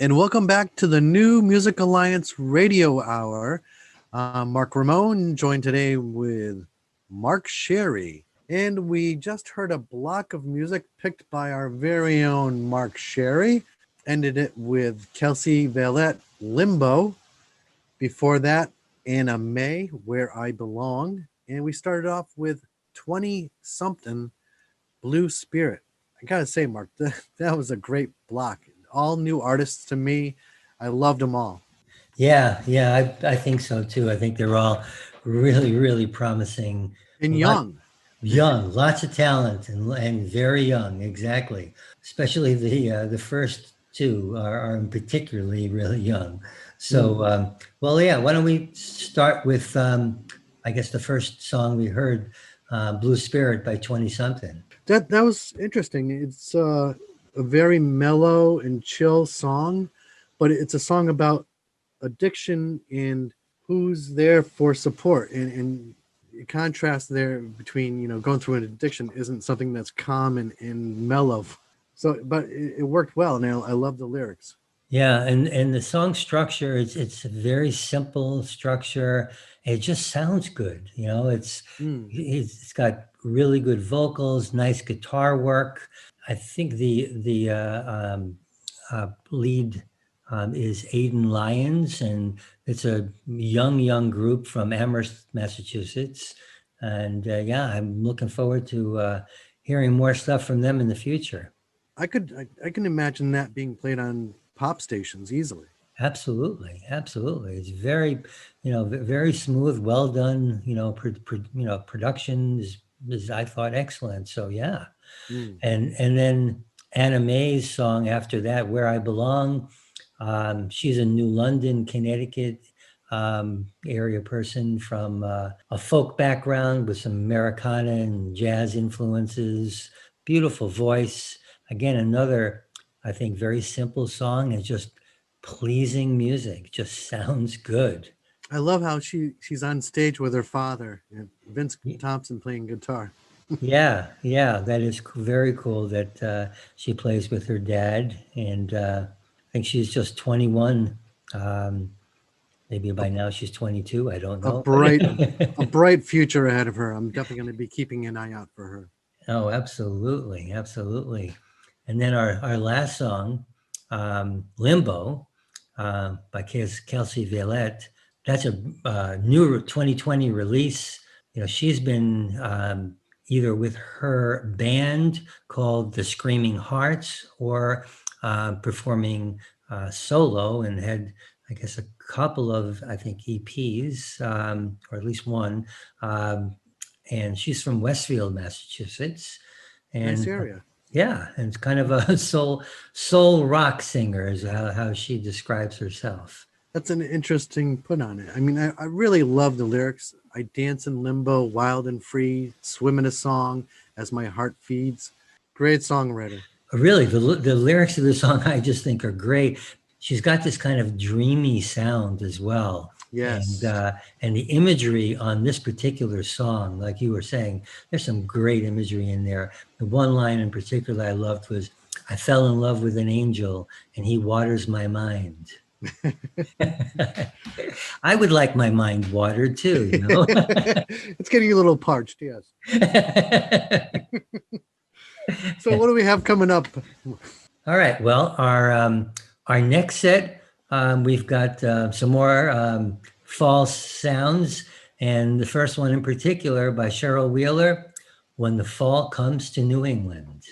And welcome back to the New Music Alliance Radio Hour. Mark Ramone, joined today with Mark Sherry. And we just heard a block of music picked by our very own Mark Sherry. Ended it with Kelsey Veillette, Limbo. Before that, Anna May, Where I Belong. And we started off with 20-something, Blue Spirit. I gotta say, Mark, that was a great block. All new artists to me. I loved them all. I think so too. I think they're all really, really promising. And young. Young, lots of talent, and very young, exactly. Especially the first two are particularly really young. So, why don't we start with, I guess, the first song we heard, Blue Spirit by 20-something. That was interesting. It's a very mellow and chill song, but it's a song about addiction and who's there for support. And contrast there between, going through an addiction isn't something that's calm and mellow. So, but it worked well, and I love the lyrics. Yeah, and the song structure, it's a very simple structure. It just sounds good. It's got really good vocals, nice guitar work. I think the lead is Aidan Lyons, and it's a young group from Amherst, Massachusetts. And I'm looking forward to hearing more stuff from them in the future. I can imagine that being played on pop stations easily. Absolutely. It's very, very smooth, well done. Production is I thought excellent. So yeah, and then Anna May's song after that, Where I Belong. She's a New London, Connecticut area person from a folk background with some Americana and jazz influences. Beautiful voice. Again, another, I think, very simple song and just pleasing music. Just sounds good. I love how she's on stage with her father and Vince Thompson playing guitar. yeah, that is very cool that she plays with her dad, and I think she's just 21. Maybe by now she's 22. I don't know. A bright future ahead of her. I'm definitely going to be keeping an eye out for her. Oh, absolutely. And then our last song, Limbo, by Kelsey Veillette. That's a new 2020 release. She's been either with her band called The Screaming Hearts or performing solo, and had, I guess, a couple of, I think, EPs, or at least one. And she's from Westfield, Massachusetts. And nice area. Yeah, and it's kind of a soul rock singer is how she describes herself. That's an interesting put on it. I mean, I really love the lyrics. I dance in limbo, wild and free, swim in a song as my heart feeds. Great songwriter. Really, the lyrics of the song I just think are great. She's got this kind of dreamy sound as well. Yes. And the imagery on this particular song, like you were saying, there's some great imagery in there. The one line in particular I loved was, I fell in love with an angel and he waters my mind. I would like my mind watered too, It's getting a little parched, yes. So what do we have coming up? All right. Well, our next set, we've got some more fall sounds, and the first one in particular by Cheryl Wheeler, When the Fall Comes to New England.